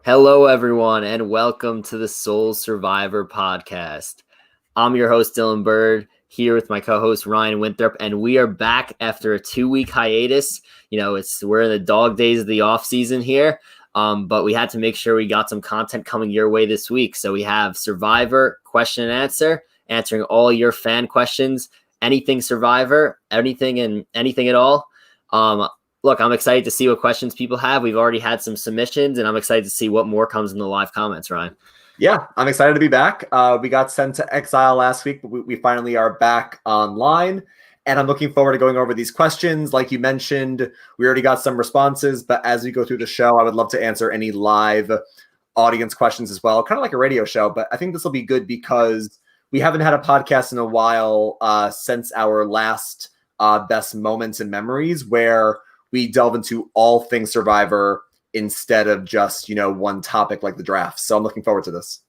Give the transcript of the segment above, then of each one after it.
Hello, everyone, and welcome to the Soul Survivor podcast. I'm your host, Dylan Bird, here with my co-host, Ryan Winthrop, and we are back after a 2-week hiatus. We're in the dog days of the off season here, but we had to make sure we got some content coming your way this week. So we have Survivor question and answer, answering all your fan questions, anything Survivor, anything and anything at all. Look, I'm excited to see what questions people have. We've already had some submissions, and I'm excited to see what more comes in the live comments, Ryan. Yeah, I'm excited to be back. We got sent to exile last week, but we finally are back online. And I'm looking forward to going over these questions. Like you mentioned, we already got some responses, but as we go through the show, I would love to answer any live audience questions as well, kind of like a radio show. But I think this will be good because we haven't had a podcast in a while since our last Best Moments and Memories, where we delve into all things Survivor instead of just, one topic like the draft. So I'm looking forward to this.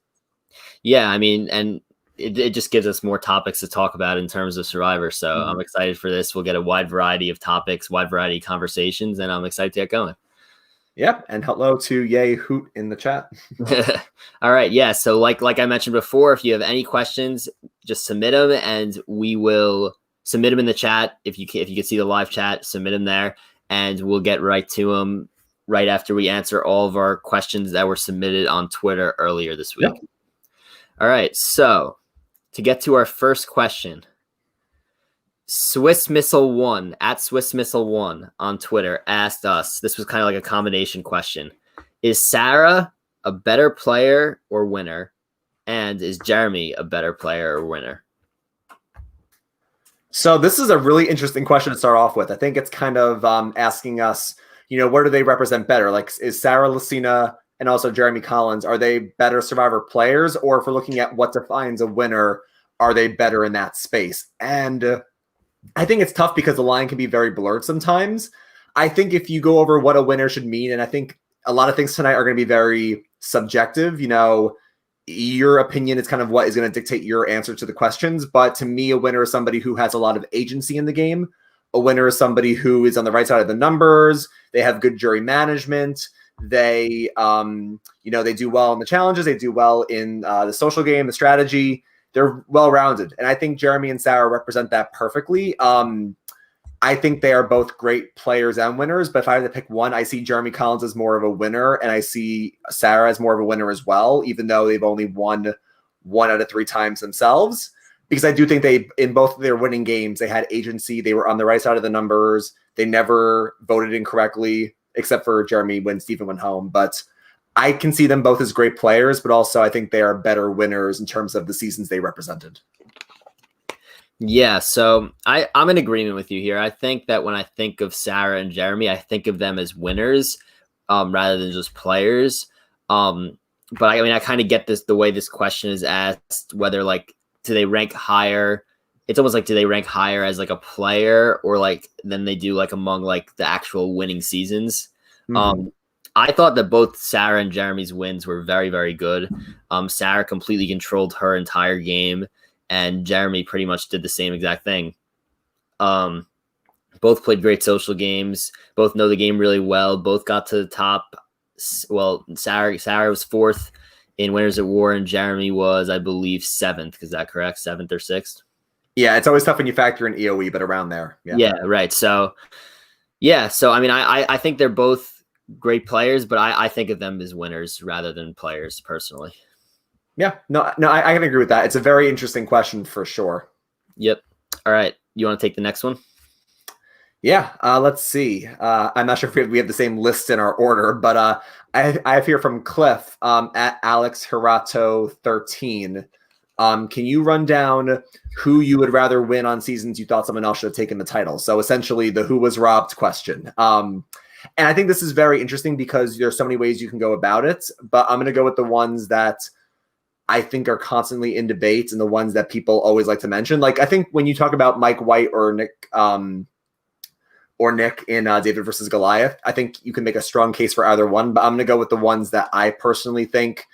Yeah, I mean, and it just gives us more topics to talk about in terms of Survivor. So I'm excited for this. We'll get a wide variety of topics, wide variety of conversations, and I'm excited to get going. Yep. And hello to Yay Hoot in the chat. All right. Yeah. So like I mentioned before, if you have any questions, just submit them and we will submit them in the chat. If you can see the live chat, submit them there. And we'll get right to them right after we answer all of our questions that were submitted on Twitter earlier this week. Yep. All right. So to get to our first question, Swiss Missile 1 at Swiss Missile 1 on Twitter asked us, this was kind of like a combination question. Is Sarah a better player or winner? And is Jeremy a better player or winner? So this is a really interesting question to start off with. I think it's kind of asking us, where do they represent better? Like, is Sarah Lucina and also Jeremy Collins, are they better Survivor players? Or if we're looking at what defines a winner, are they better in that space? And I think it's tough because the line can be very blurred sometimes. I think if you go over what a winner should mean, and I think a lot of things tonight are going to be very subjective, your opinion is kind of what is going to dictate your answer to the questions. But to me, a winner is somebody who has a lot of agency in the game. A winner is somebody who is on the right side of the numbers. They have good jury management. They, they do well in the challenges. They do well in the social game, the strategy. They're well-rounded. And I think Jeremy and Sarah represent that perfectly. I think they are both great players and winners, but if I had to pick one, I see Jeremy Collins as more of a winner, and I see Sarah as more of a winner as well, even though they've only won 1 out of 3 times themselves. Because I do think they, in both of their winning games, they had agency. They were on the right side of the numbers. They never voted incorrectly, except for Jeremy when Stephen went home. But I can see them both as great players, but also I think they are better winners in terms of the seasons they represented. Yeah, so I'm in agreement with you here. I think that when I think of Sarah and Jeremy, I think of them as winners rather than just players. But I kind of get the way this question is asked, whether do they rank higher? It's almost like, do they rank higher as a player or than they do among the actual winning seasons? Mm-hmm. I thought that both Sarah and Jeremy's wins were very, very good. Sarah completely controlled her entire game, and Jeremy pretty much did the same exact thing. Both played great social games. Both know the game really well. Both got to the top. Well, Sarah was 4th in Winners at War, and Jeremy was, I believe, 7th. Is that correct? 7th or 6th? Yeah, it's always tough when you factor in EOE, but around there. Yeah, right. So, I mean, I think they're both great players, but I think of them as winners rather than players personally. Yeah, no, I can agree with that. It's a very interesting question for sure. Yep. All right. You want to take the next one? Yeah. Let's see. I'm not sure if we have the same list in our order, but I have here from Cliff at Alex Hirato 13. Can you run down who you would rather win on seasons you thought someone else should have taken the title? So essentially the who was robbed question. And I think this is very interesting because there's so many ways you can go about it, but I'm going to go with the ones that I think are constantly in debate and the ones that people always like to mention. I think when you talk about Mike White or Nick in David versus Goliath, I think you can make a strong case for either one, but I'm going to go with the ones that I personally think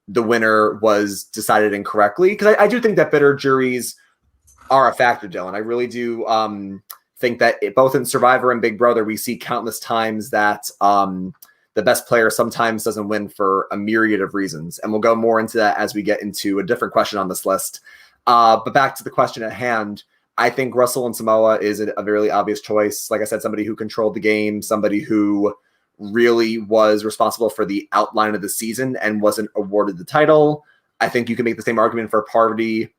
the winner was decided incorrectly. Because I do think that bitter juries are a factor, Dylan. I really do think that both in Survivor and Big Brother, we see countless times that the best player sometimes doesn't win for a myriad of reasons. And we'll go more into that as we get into a different question on this list. But back to the question at hand, I think Russell and Samoa is a really obvious choice. Like I said, somebody who controlled the game, somebody who really was responsible for the outline of the season and wasn't awarded the title. I think you can make the same argument for Parvati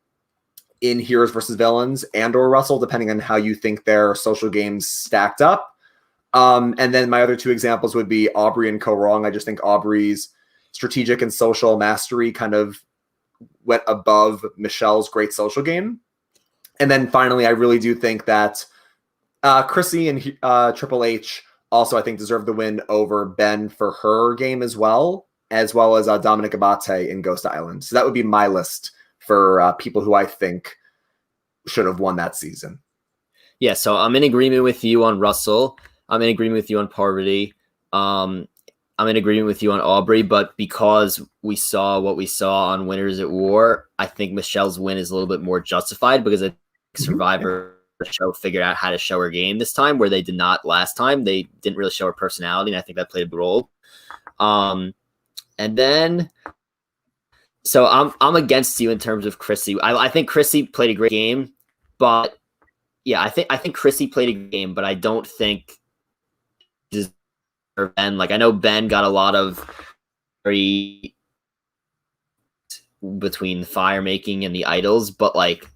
in Heroes versus Villains and or Russell, depending on how you think their social games stacked up. And then my other two examples would be Aubrey and Ko Wrong. I just think Aubrey's strategic and social mastery kind of went above Michelle's great social game. And then finally, I really do think that Chrissy and Triple H also, I think, deserve the win over Ben for her game as well as Dominic Abate in Ghost Island. So that would be my list for people who I think should have won that season. Yeah, so I'm in agreement with you on Russell. I'm in agreement with you on Parvati. I'm in agreement with you on Aubrey, but because we saw what we saw on Winners at War, I think Michelle's win is a little bit more justified because I think Survivor show figured out how to show her game this time, where they did not last time. They didn't really show her personality, and I think that played a big role. And then, so I'm against you in terms of Chrissy. I think Chrissy played a great game, but yeah, I think Chrissy played a game, but I don't think Ben. Like, I know Ben got a lot of very between the fire making and the idols, but like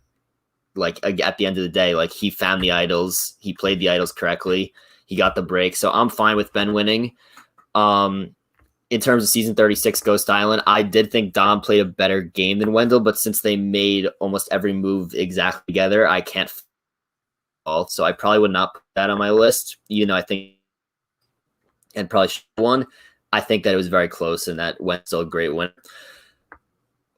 at the end of the day, like, he found the idols, he played the idols correctly, he got the break. So I'm fine with Ben winning. In terms of season 36 Ghost Island, I did think Dom played a better game than Wendell, but since they made almost every move exactly together, I can't fault. So I probably would not put that on my list, even though I think, and probably should have won. I think that it was very close and that Wendell's a great win.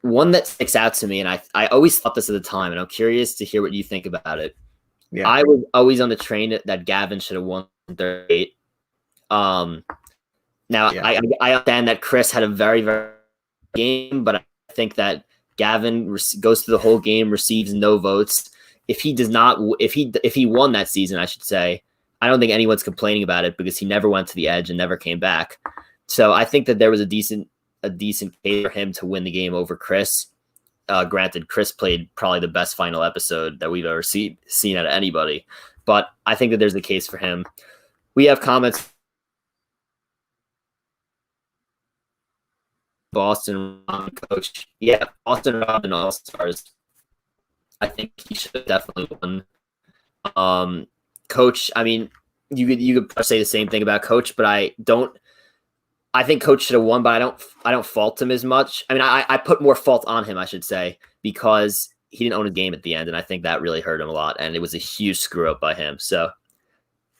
One that sticks out to me, and I always thought this at the time, and I'm curious to hear what you think about it. Yeah. I was always on the train that Gavin should have won 38. Now, yeah. I understand that Chris had a very, very game, but I think that Gavin goes through the whole game, receives no votes. If he won that season, I should say, I don't think anyone's complaining about it because he never went to the edge and never came back. So I think that there was a decent case for him to win the game over Chris. Granted, Chris played probably the best final episode that we've ever seen out of anybody, but I think that there's a case for him. We have comments. Boston Rob, coach. Yeah, Boston Rob and All-Stars. I think he should have definitely won. Coach, I mean, you could say the same thing about Coach, but I think Coach should have won, but I don't fault him as much. I mean, I put more fault on him, I should say, because he didn't own a game at the end, and I think that really hurt him a lot, and it was a huge screw up by him. So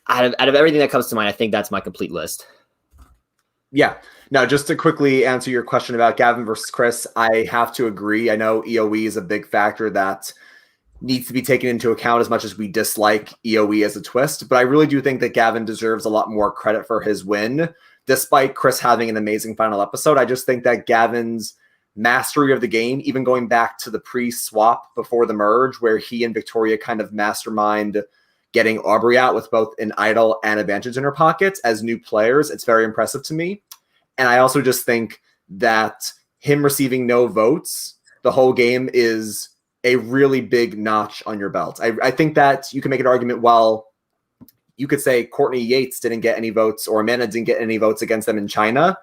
out of everything that comes to mind, I think that's my complete list. Yeah. Now, just to quickly answer your question about Gavin versus Chris, I have to agree. I know EOE is a big factor that needs to be taken into account as much as we dislike EOE as a twist, but I really do think that Gavin deserves a lot more credit for his win. Despite Chris having an amazing final episode, I just think that Gavin's mastery of the game, even going back to the pre-swap before the merge, where he and Victoria kind of mastermind getting Aubrey out with both an idol and advantage in her pockets as new players, it's very impressive to me. And I also just think that him receiving no votes the whole game is a really big notch on your belt. I think that you can make an argument, well, you could say Courtney Yates didn't get any votes or Amanda didn't get any votes against them in China,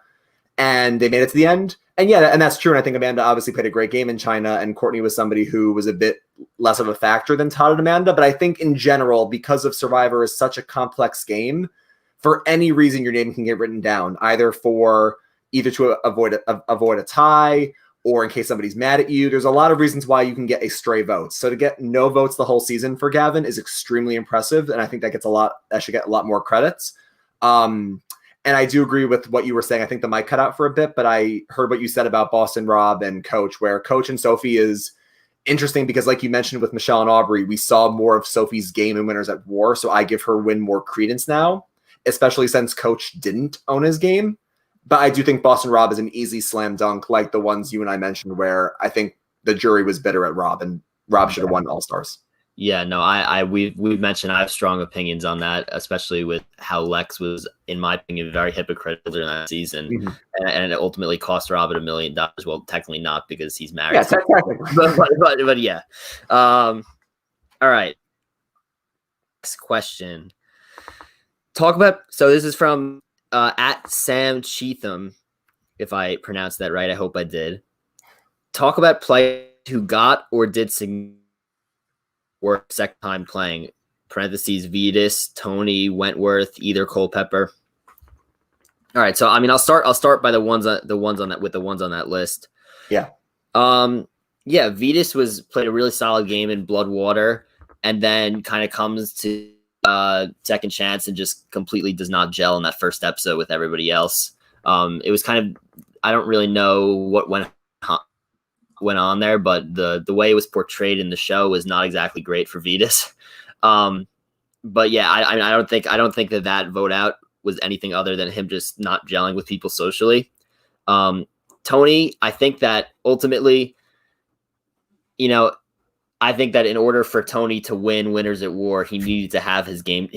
and they made it to the end. And yeah, and that's true. And I think Amanda obviously played a great game in China, and Courtney was somebody who was a bit less of a factor than Todd and Amanda. But I think in general, because of Survivor is such a complex game, for any reason your name can get written down, either to avoid a tie or in case somebody's mad at you. There's a lot of reasons why you can get a stray vote. So to get no votes the whole season for Gavin is extremely impressive, and I think that should get a lot more credits. And I do agree with what you were saying. I think the mic cut out for a bit, but I heard what you said about Boston Rob and Coach, where Coach and Sophie is interesting because, like you mentioned with Michelle and Aubrey, we saw more of Sophie's game in Winners at War, so I give her win more credence now, especially since Coach didn't own his game. But I do think Boston Rob is an easy slam dunk, like the ones you and I mentioned, where I think the jury was bitter at Rob, and Rob should have won All-Stars. Yeah, no, we've mentioned I have strong opinions on that, especially with how Lex was, in my opinion, very hypocritical during that season, Mhm. and it ultimately cost Robin $1 million. Well, technically not because he's married. Yeah, To technically. but yeah. All right. Next question. Talk about. So this is from at Sam Cheatham, if I pronounced that right. I hope I did. Talk about players who got or did significant work second time playing. Parentheses Vetus, Tony, Wentworth, either Culpepper. All right, so I mean, I'll start by the ones on that list. Yeah. Yeah, Vetus played a really solid game in Bloodwater, and then kind of comes to second chance and just completely does not gel in that first episode with everybody else. It was kind of, I don't really know what went on there, but the way it was portrayed in the show was not exactly great for Vetus. But yeah, I don't think that vote out was anything other than him just not gelling with people socially. Tony, I think that ultimately, I think that in order for Tony to win Winners at War, he needed to have his game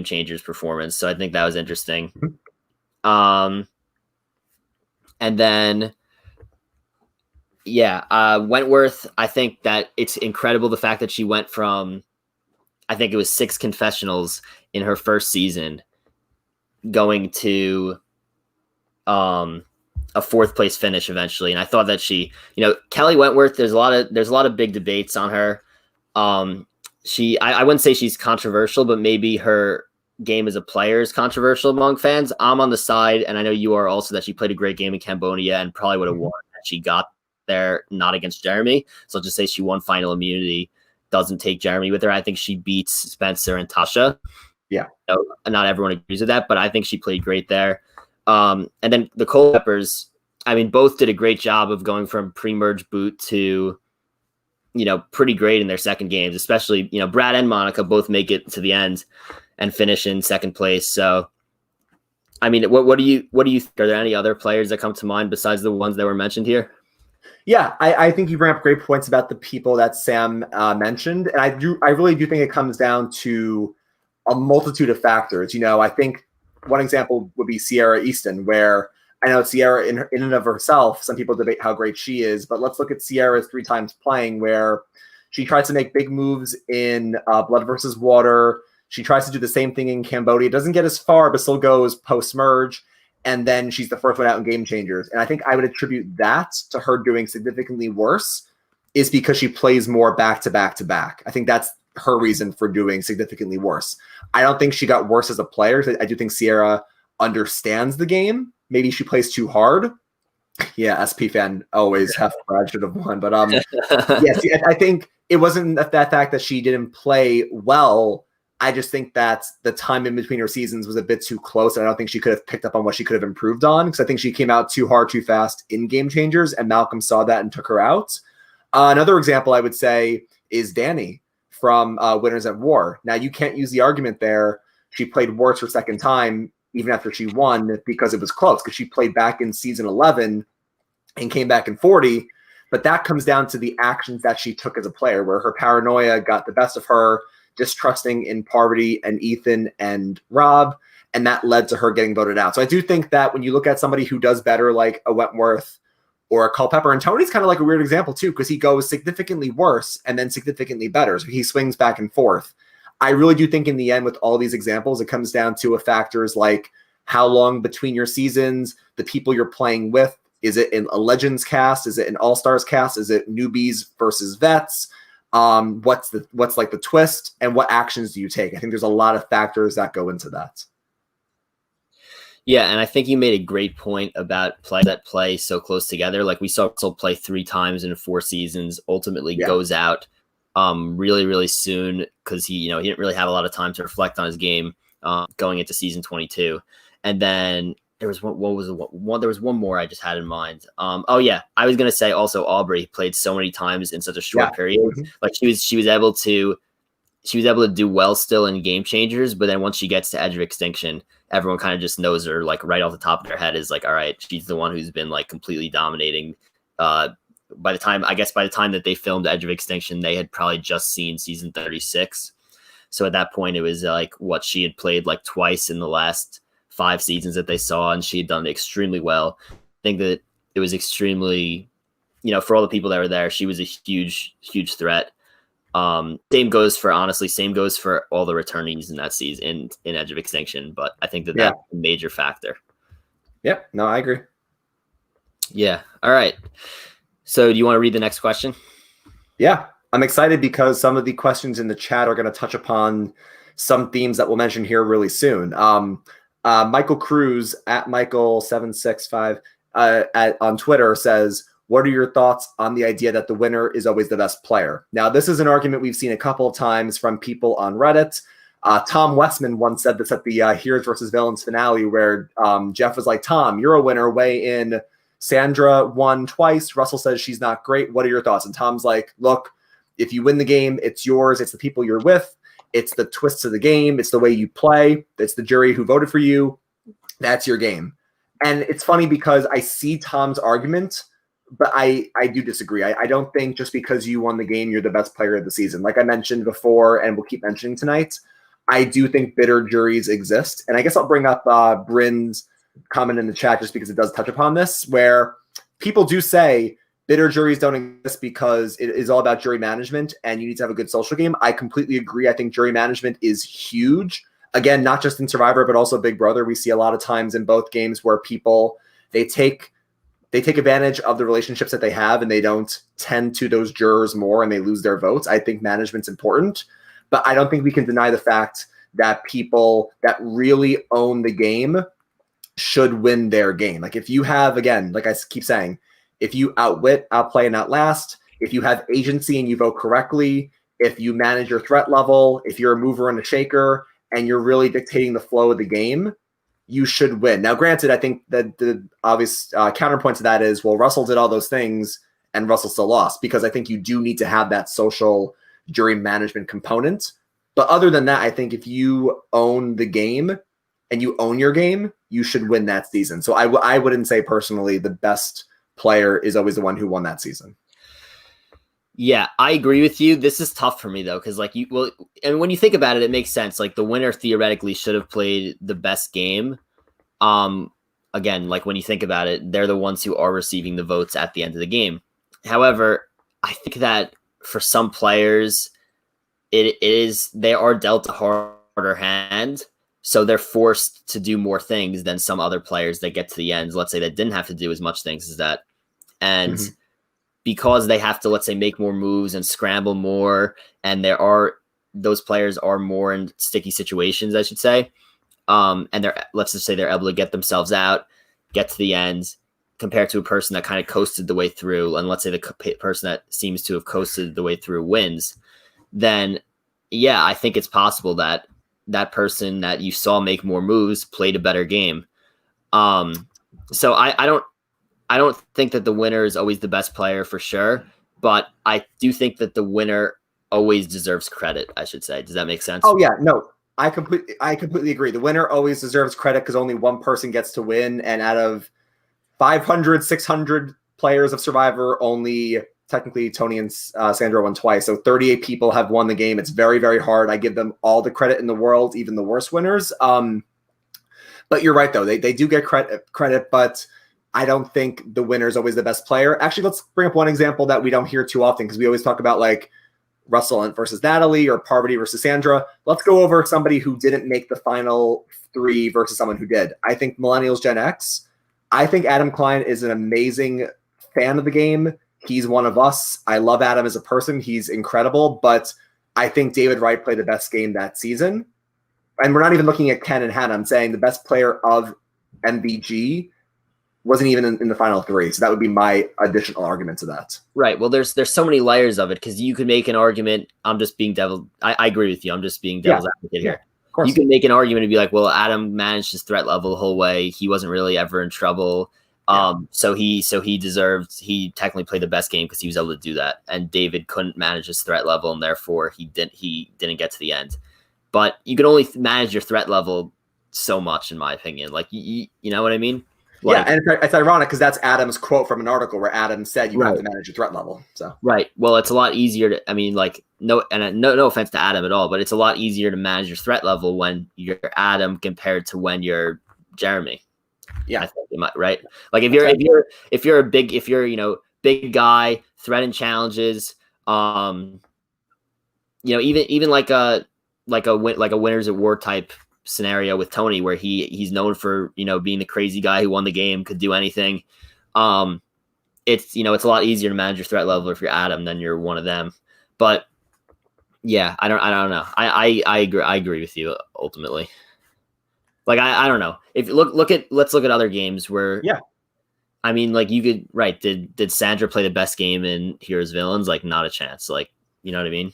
changers performance. So I think that was interesting. And then, yeah, Wentworth, I think that it's incredible the fact that she went from, I think it was 6 confessionals in her first season, going to a 4th place finish eventually. And I thought that she, Kelly Wentworth, there's a lot of big debates on her. I wouldn't say she's controversial, but maybe her game as a player is controversial among fans. I'm on the side, and I know you are also, that she played a great game in Cambodia and probably would have won that she got there, not against Jeremy. So I'll just say she won final immunity, doesn't take Jeremy with her. I think she beats Spencer and Tasha. Yeah. Not everyone agrees with that, but I think she played great there. And then the Culpeppers, I mean, both did a great job of going from pre-merge boot to, pretty great in their second games, especially, Brad and Monica both make it to the end and finish in second place. So, I mean, what do you think? Are there any other players that come to mind besides the ones that were mentioned here? Yeah, I think you bring up great points about the people that Sam mentioned. And I really do think it comes down to a multitude of factors. I think one example would be Sierra Easton, where I know Sierra in and of herself, some people debate how great she is, but let's look at Sierra's 3 times playing, where she tries to make big moves in Blood versus Water. She tries to do the same thing in Cambodia. Doesn't get as far, but still goes post-merge. And then she's the first one out in Game Changers. And I think I would attribute that to her doing significantly worse, is because she plays more back-to-back-to-back. I think that's her reason for doing significantly worse. I don't think she got worse as a player. I do think Sierra understands the game. Maybe she plays too hard. Yeah, SP fan always have Brad should have won. But yes, I think it wasn't that fact that she didn't play well. I just think that the time in between her seasons was a bit too close. And I don't think she could have picked up on what she could have improved on, because I think she came out too hard, too fast in Game Changers, and Malcolm saw that and took her out. Another example I would say is Danny from Winners at War. Now, you can't use the argument there she played worse her second time, even after she won, because it was close, because she played back in season 11 and came back in 40. But that comes down to the actions that she took as a player, where her paranoia got the best of her, distrusting in Parvati and Ethan and Rob, and that led to her getting voted out. So I do think that when you look at somebody who does better, like a Wentworth or a Culpepper, and Tony's kind of like a weird example too, because he goes significantly worse and then significantly better. So he swings back and forth. I really do think in the end, with all these examples, it comes down to factors like how long between your seasons, the people you're playing with. Is it in a Legends cast? Is it an All-Stars cast? Is it newbies versus vets? What's like the twist, and what actions do you take? I think there's a lot of factors that go into that. Yeah, and I think you made a great point about players that play so close together. Like we saw Russell play 3 times in 4 seasons, ultimately goes out really, really soon, because he didn't really have a lot of time to reflect on his game going into season 22. And then there was one more I just had in mind. Oh yeah, I was gonna say also Aubrey played so many times in such a short period. Mm-hmm. Like she was able to do well still in Game Changers, but then once she gets to Edge of Extinction, everyone kind of just knows her, like right off the top of their head is like, all right, she's the one who's been like completely dominating by the time that they filmed Edge of Extinction, they had probably just seen season 36. So at that point, it was like what she had played like twice in the last 5 seasons that they saw, and she had done extremely well. I think that it was extremely, for all the people that were there, she was a huge, huge threat. Same goes for all the returnees in that season in Edge of Extinction, but I think that's a major factor. Yep. No, I agree. Yeah. All right. So do you want to read the next question? Yeah. I'm excited because some of the questions in the chat are going to touch upon some themes that we'll mention here really soon. Michael Cruz at Michael765 on Twitter says, what are your thoughts on the idea that the winner is always the best player? Now, this is an argument we've seen a couple of times from people on Reddit. Tom Westman once said this at the Heroes versus Villains finale, where Jeff was like, Tom, you're a winner, weigh in. Sandra won twice. Russell says she's not great. What are your thoughts? And Tom's like, look, if you win the game, it's yours. It's the people you're with. It's the twists of the game. It's the way you play. It's the jury who voted for you. That's your game. And it's funny because I see Tom's argument, but I do disagree. I don't think just because you won the game, you're the best player of the season. Like I mentioned before, and we'll keep mentioning tonight, I do think bitter juries exist. And I guess I'll bring up Bryn's comment in the chat just because it does touch upon this, where people do say bitter juries don't exist because it is all about jury management and you need to have a good social game. I completely agree. I think jury management is huge. Again, not just in Survivor, but also Big Brother. We see a lot of times in both games where people, they take advantage of the relationships that they have and they don't tend to those jurors more and they lose their votes. I think management's important, but I don't think we can deny the fact that people that really own the game should win their game. Like if you have, again, like I keep saying, if you outwit, outplay, and outlast, if you have agency and you vote correctly, if you manage your threat level, if you're a mover and a shaker, and you're really dictating the flow of the game, you should win. Now, granted, I think that the obvious counterpoint to that is, well, Russell did all those things and Russell still lost, because I think you do need to have that social jury management component. But other than that, I think if you own the game and you own your game, you should win that season. So I wouldn't say personally the best player is always the one who won that season. Yeah, I agree with you. This is tough for me though, because and when you think about it, it makes sense. Like the winner theoretically should have played the best game. Again, like when you think about it, they're the ones who are receiving the votes at the end of the game. However, I think that for some players, they are dealt a harder hand. So they're forced to do more things than some other players that get to the end, let's say, that didn't have to do as much things as that. And because they have to, let's say, make more moves and scramble more, and those players are more in sticky situations, I should say. And let's just say they're able to get themselves out, get to the end, compared to a person that kind of coasted the way through. And let's say the person that seems to have coasted the way through wins. Then, yeah, I think it's possible that that person that you saw make more moves played a better game. So I don't think that the winner is always the best player for sure, but I do think that the winner always deserves credit, I should say. Does that make sense? Oh yeah, no, I completely agree. The winner always deserves credit because only one person gets to win. And out of 500, 600 players of Survivor, only technically Tony and Sandra won twice. So 38 people have won the game. It's very, very hard. I give them all the credit in the world, even the worst winners. But you're right, though. They do get credit, but I don't think the winner is always the best player. Actually, let's bring up one example that we don't hear too often because we always talk about like Russell versus Natalie or Parvati versus Sandra. Let's go over somebody who didn't make the final 3 versus someone who did. I think Millennials Gen X. I think Adam Klein is an amazing fan of the game. He's one of us. I love Adam as a person. He's incredible. But I think David Wright played the best game that season. And we're not even looking at Ken and Hannah. I'm saying the best player of MVG wasn't even in the final 3. So that would be my additional argument to that. Right. Well, there's so many layers of it because you could make an argument. I'm just being I agree with you. I'm just being devil's advocate here. Of course. You can make an argument and be like, well, Adam managed his threat level the whole way. He wasn't really ever in trouble. So he technically played the best game because he was able to do that. And David couldn't manage his threat level, and therefore he didn't get to the end. But you can only manage your threat level so much, in my opinion. Like you know what I mean? Yeah, Like, and it's ironic because that's Adam's quote from an article where Adam said you have right. to manage your threat level. So Right. Well, it's a lot easier to, I mean, like, no offense to Adam at all, but it's a lot easier to manage your threat level when you're Adam compared to when you're Jeremy. yeah, I think you might, right? Like if you're big guy, threat and challenges, even like a winners at war type scenario with Tony where he's known for, being the crazy guy who won the game, could do anything. It's it's a lot easier to manage your threat level if you're Adam than you're one of them. But yeah, I don't know. I agree with you ultimately. Like I don't know. If let's look at other games where I mean, like you could right. Did Sandra play the best game in Heroes Villains? Like not a chance. Like, you know what I mean?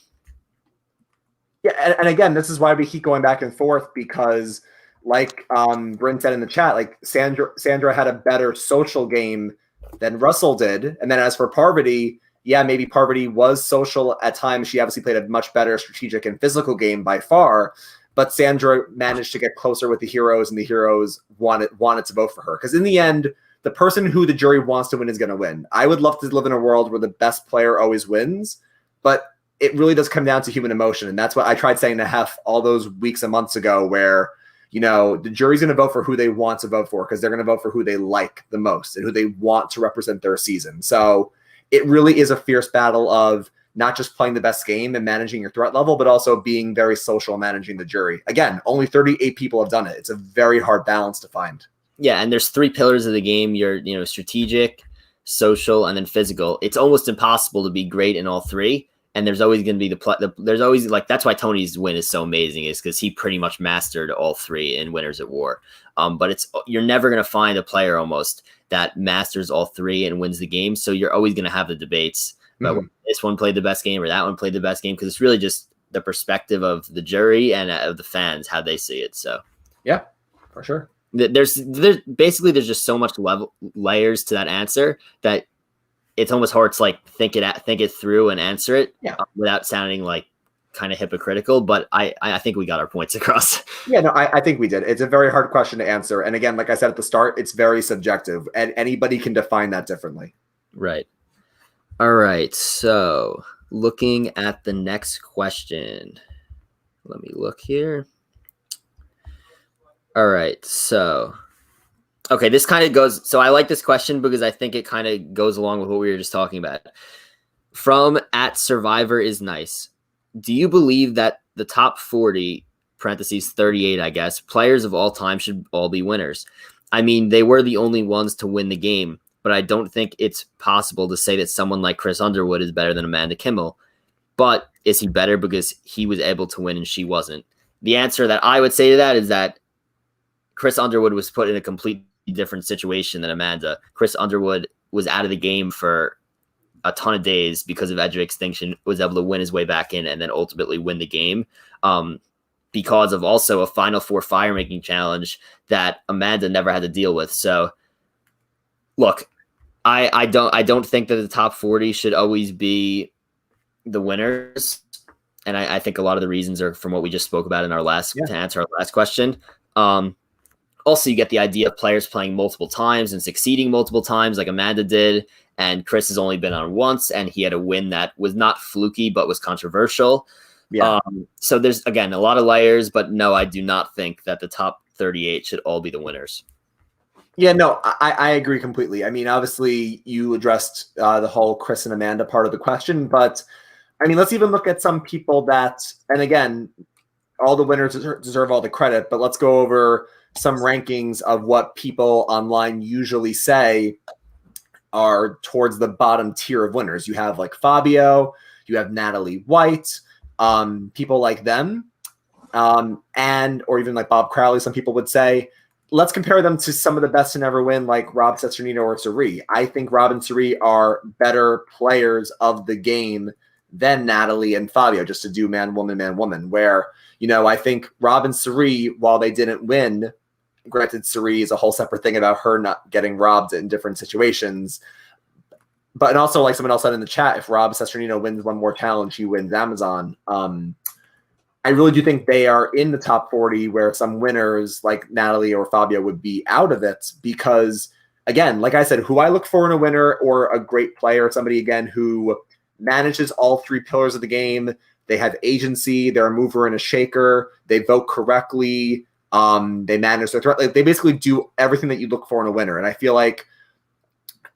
Yeah, and again, this is why we keep going back and forth because, like Bryn said in the chat, like Sandra had a better social game than Russell did, and then as for Parvati, yeah, maybe Parvati was social at times. She obviously played a much better strategic and physical game by far, but Sandra managed to get closer with the heroes, and the heroes wanted to vote for her because in the end, the person who the jury wants to win is going to win. I would love to live in a world where the best player always wins, but it really does come down to human emotion. And that's what I tried saying to Hef all those weeks and months ago where, the jury's going to vote for who they want to vote for because they're going to vote for who they like the most and who they want to represent their season. So it really is a fierce battle of not just playing the best game and managing your threat level, but also being very social and managing the jury. Again, only 38 people have done it. It's a very hard balance to find. Yeah, and there's 3 pillars of the game. You're, strategic, social, and then physical. It's almost impossible to be great in all 3. And there's always going to be there's always like, that's why Tony's win is so amazing, is because he pretty much mastered all 3 in Winners at War. But you're never going to find a player almost that masters all 3 and wins the game. So you're always going to have the debates about whether this one played the best game or that one played the best game, because it's really just the perspective of the jury and of the fans, how they see it. So yeah, for sure. There's just so much layers to that answer that it's almost hard to like think it through and answer it without sounding like kind of hypocritical. But I think we got our points across. Yeah, no, I think we did. It's a very hard question to answer. And again, like I said at the start, it's very subjective and anybody can define that differently. Right. All right. So looking at the next question, let me look here. All right. So, okay, this kind of goes. So I like this question because I think it kind of goes along with what we were just talking about. From @Survivor is nice. Do you believe that the top 40 (parentheses 38, I guess) players of all time should all be winners? I mean, they were the only ones to win the game, but I don't think it's possible to say that someone like Chris Underwood is better than Amanda Kimmel. But is he better because he was able to win and she wasn't? The answer that I would say to that is that Chris Underwood was put in a completely different situation than Amanda. Chris Underwood was out of the game for a ton of days because of Edge of Extinction, was able to win his way back in and then ultimately win the game because of also a Final Four fire making challenge that Amanda never had to deal with. So look, I don't think that the top 40 should always be the winners. And I think a lot of the reasons are from what we just spoke about in our to answer our last question. Also, you get the idea of players playing multiple times and succeeding multiple times like Amanda did. And Chris has only been on once, and he had a win that was not fluky, but was controversial. Yeah. So there's, again, a lot of layers, but no, I do not think that the top 38 should all be the winners. Yeah, no, I agree completely. I mean, obviously, you addressed the whole Chris and Amanda part of the question, but I mean, let's even look at some people that, and again, all the winners deserve all the credit, but let's go over some rankings of what people online usually say are towards the bottom tier of winners. You have like Fabio, you have Natalie White, people like them, and or even like Bob Crowley, some people would say. Let's compare them to some of the best to never win, like Rob Cesternino or Suri. I think Rob and Suri are better players of the game than Natalie and Fabio, just to do man, woman, where, I think Rob and Suri, while they didn't win, granted, Suri is a whole separate thing about her not getting robbed in different situations. But and also, like someone else said in the chat, if Rob Cesternino wins one more challenge, he wins Amazon. I really do think they are in the top 40 where some winners like Natalie or Fabio would be out of it because again, like I said, who I look for in a winner or a great player, somebody again who manages all three pillars of the game. They have agency. They're a mover and a shaker. They vote correctly. They manage their threat. Like, they basically do everything that you look for in a winner. And I feel like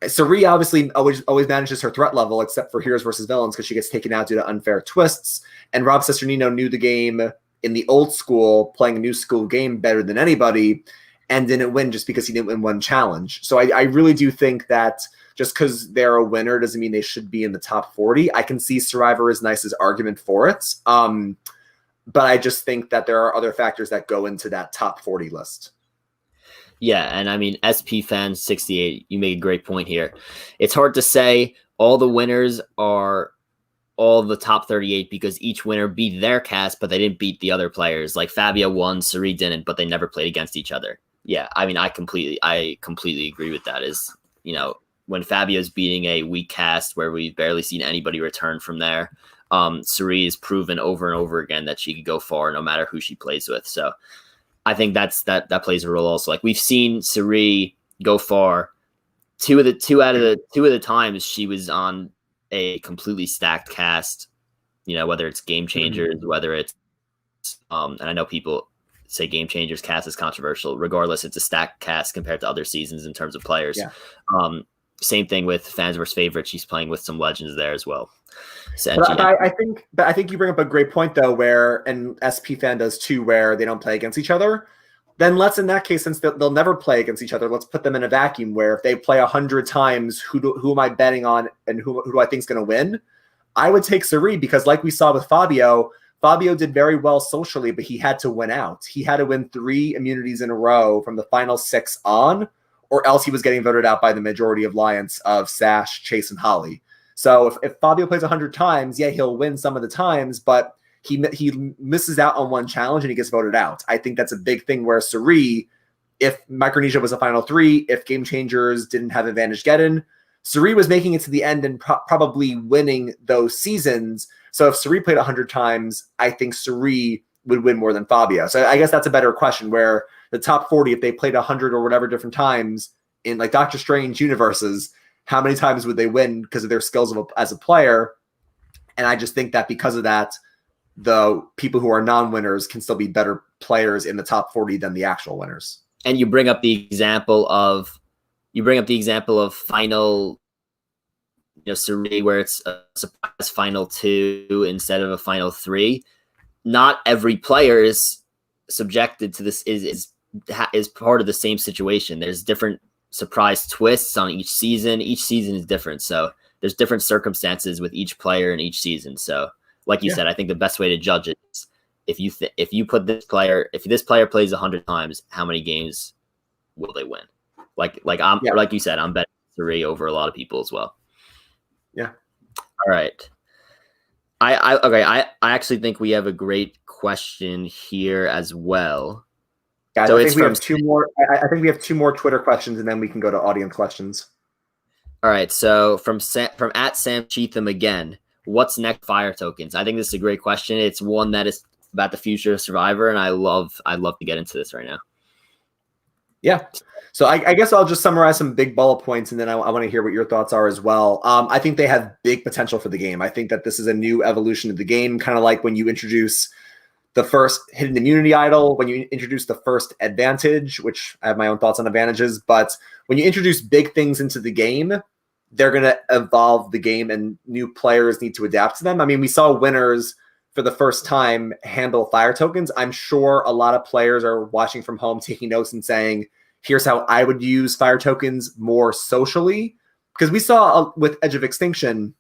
Sari obviously always manages her threat level, except for heroes versus villains, because she gets taken out due to unfair twists. And Rob Cesternino knew the game in the old school, playing a new school game better than anybody, and didn't win just because he didn't win one challenge. So I really do think that just because they're a winner doesn't mean they should be in the top 40. I can see Survivor is Nice's argument for it. But I just think that there are other factors that go into that top 40 list. Yeah, and I mean, SP Fan 68, you make a great point here. It's hard to say all the winners are all the top 38 because each winner beat their cast, but they didn't beat the other players. Like Fabio won, Sari didn't, but they never played against each other. Yeah, I mean, I completely agree with that. Is, you know, when Fabio's beating a weak cast where we've barely seen anybody return from there, Sari has proven over and over again that she could go far no matter who she plays with. So I think that plays a role also. Like, we've seen Sari go far. Two of the times she was on a completely stacked cast, you know, whether it's Game Changers, whether it's and I know people say Game Changers cast is controversial. Regardless, it's a stacked cast compared to other seasons in terms of players. Yeah. Same thing with Fans vs. Favorites. She's playing with some legends there as well. So, but I think you bring up a great point though, where, and SP Fan does too, where they don't play against each other. Then let's, in that case, since they'll never play against each other, let's put them in a vacuum where if they play 100 times, who am I betting on and who do I think is going to win? I would take Sari, because like we saw with Fabio did very well socially, but he had to win out. He had to win 3 immunities in a row from the final 6 on, or else he was getting voted out by the majority of Alliance of Sash, Chase, and Holly. So if Fabio plays 100 times, yeah, he'll win some of the times, but he misses out on one challenge and he gets voted out. I think that's a big thing where Sari, if Micronesia was a final 3, if Game Changers didn't have advantage get-in, Sari was making it to the end and probably winning those seasons. So if Sari played 100 times, I think Sari would win more than Fabio. So I guess that's a better question, where the top 40, if they played 100 or whatever different times in like Doctor Strange universes, how many times would they win because of their skills as a player? And I just think that because of that, the people who are non-winners can still be better players in the top 40 than the actual winners. And you bring up the example of final, you know, Sari, where it's a surprise final 2 instead of a final 3. Not every player is subjected to this, is part of the same situation. There's different surprise twists on each season. Each season is different. So there's different circumstances with each player in each season. So like you said, I think the best way to judge it is if this player plays 100 times, how many games will they win? Like you said, I'm betting Sari over a lot of people as well. Yeah. All right. I actually think we have a great question here as well. Guys, so I think we have 2 more. I think we have 2 more Twitter questions, and then we can go to audience questions. All right. So from at Sam Cheatham again, what's next Fire Tokens? I think this is a great question. It's one that is about the future of Survivor, and I'd love to get into this right now. Yeah. So I guess I'll just summarize some big bullet points, and then I want to hear what your thoughts are as well. I think they have big potential for the game. I think that this is a new evolution of the game, kind of like when you introduce the first hidden immunity idol, when you introduce the first advantage, which I have my own thoughts on advantages, but when you introduce big things into the game, they're going to evolve the game and new players need to adapt to them. I mean, we saw winners for the first time handle fire tokens. I'm sure a lot of players are watching from home, taking notes and saying, here's how I would use fire tokens more socially. Because we saw with Edge of Extinction,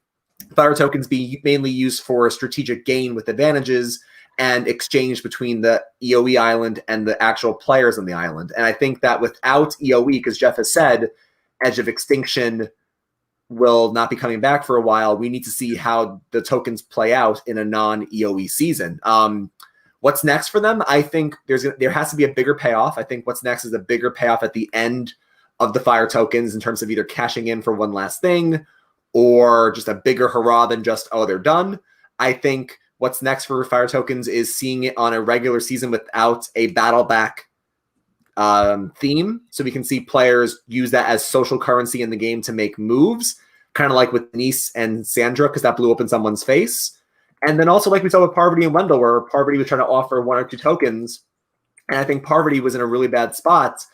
fire tokens be mainly used for strategic gain with advantages and exchange between the EOE island and the actual players on the island. And I think that without EOE, because Jeff has said, Edge of Extinction will not be coming back for a while. We need to see how the tokens play out in a non-EOE season. What's next for them? I think there has to be a bigger payoff. I think what's next is a bigger payoff at the end of the fire tokens in terms of either cashing in for one last thing or just a bigger hurrah than just, oh, they're done. I think what's next for fire tokens is seeing it on a regular season without a battle back theme. So we can see players use that as social currency in the game to make moves, kind of like with Denise and Sandra, because that blew up in someone's face. And then also like we saw with Parvati and Wendell, where Parvati was trying to offer 1 or 2 tokens. And I think Parvati was in a really bad spot.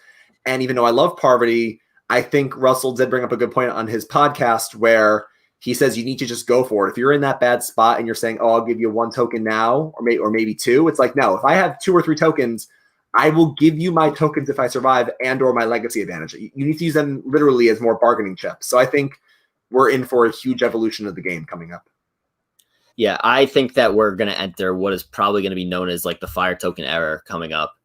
And even though I love Parvati, I think Russell did bring up a good point on his podcast where he says you need to just go for it. If you're in that bad spot and you're saying, oh, I'll give you 1 token now, or maybe 2, it's like, no, if I have 2 or 3 tokens, I will give you my tokens if I survive and or my legacy advantage. You need to use them literally as more bargaining chips. So I think we're in for a huge evolution of the game coming up. Yeah, I think that we're going to enter what is probably going to be known as like the fire token era coming up.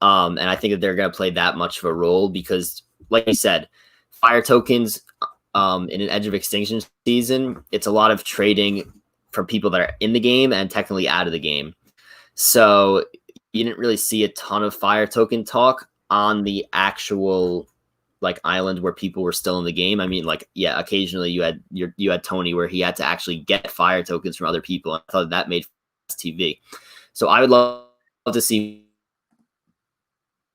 And I think that they're going to play that much of a role because, like you said, fire tokens in an Edge of Extinction season, it's a lot of trading from people that are in the game and technically out of the game. So you didn't really see a ton of fire token talk on the actual like island where people were still in the game. I mean, like, yeah, occasionally you had Tony where he had to actually get fire tokens from other people. And I thought that made TV. So I would love to see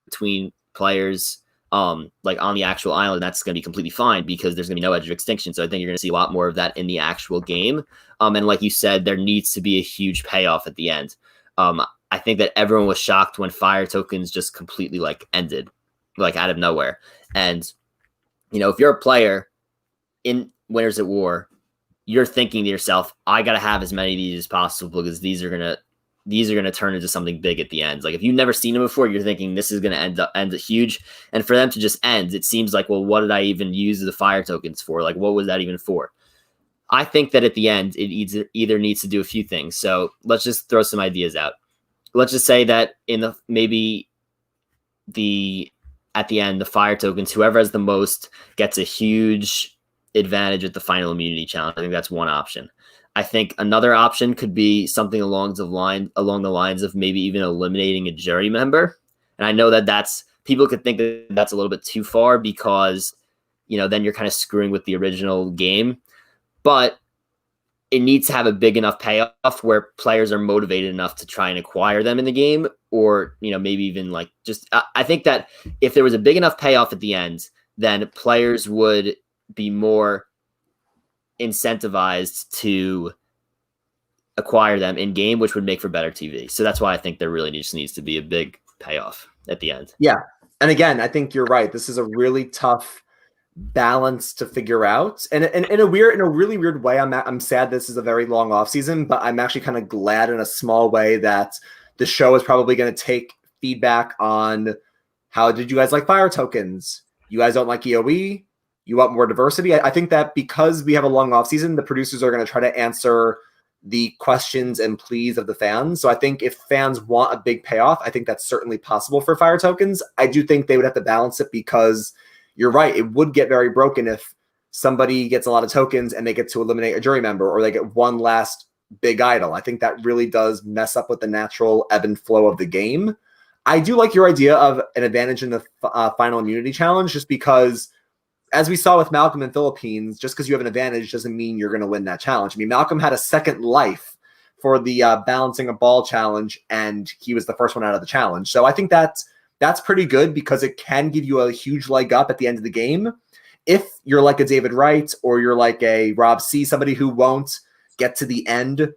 between players like on the actual island. That's going to be completely fine because there's going to be no Edge of Extinction. So I think you're going to see a lot more of that in the actual game. And like you said, there needs to be a huge payoff at the end. I think that everyone was shocked when fire tokens just completely like ended, like out of nowhere. And, you know, if you're a player in Winners at War, you're thinking to yourself, I got to have as many of these as possible because these are going to turn into something big at the end. Like if you've never seen them before, you're thinking this is going to end huge. And for them to just end, it seems like, well, what did I even use the fire tokens for? Like, what was that even for? I think that at the end, it either needs to do a few things. So let's just throw some ideas out. Let's just say that at the end, the fire tokens, whoever has the most gets a huge advantage at the final immunity challenge. I think that's one option. I think another option could be something along the lines of maybe even eliminating a jury member. And I know that people could think that that's a little bit too far because, you know, then you're kind of screwing with the original game. But it needs to have a big enough payoff where players are motivated enough to try and acquire them in the game, or, you know, maybe even like just, I think that if there was a big enough payoff at the end, then players would be more incentivized to acquire them in game, which would make for better TV. So that's why I think there really just needs to be a big payoff at the end. Yeah. And again, I think you're right. This is a really tough balance to figure out, and in a really weird way, I'm sad this is a very long off season, but I'm actually kind of glad in a small way that the show is probably going to take feedback on how did you guys like fire tokens? You guys don't like EOE? You want more diversity? I think that because we have a long off season, the producers are going to try to answer the questions and pleas of the fans. So I think if fans want a big payoff, I think that's certainly possible for fire tokens. I do think they would have to balance it because you're right. It would get very broken if somebody gets a lot of tokens and they get to eliminate a jury member or they get one last big idol. I think that really does mess up with the natural ebb and flow of the game. I do like your idea of an advantage in the final immunity challenge, just because, as we saw with Malcolm in Philippines, just because you have an advantage doesn't mean you're going to win that challenge. I mean, Malcolm had a second life for the balancing a ball challenge, and he was the first one out of the challenge. So I think that's pretty good because it can give you a huge leg up at the end of the game. If you're like a David Wright or you're like a Rob C, somebody who won't get to the end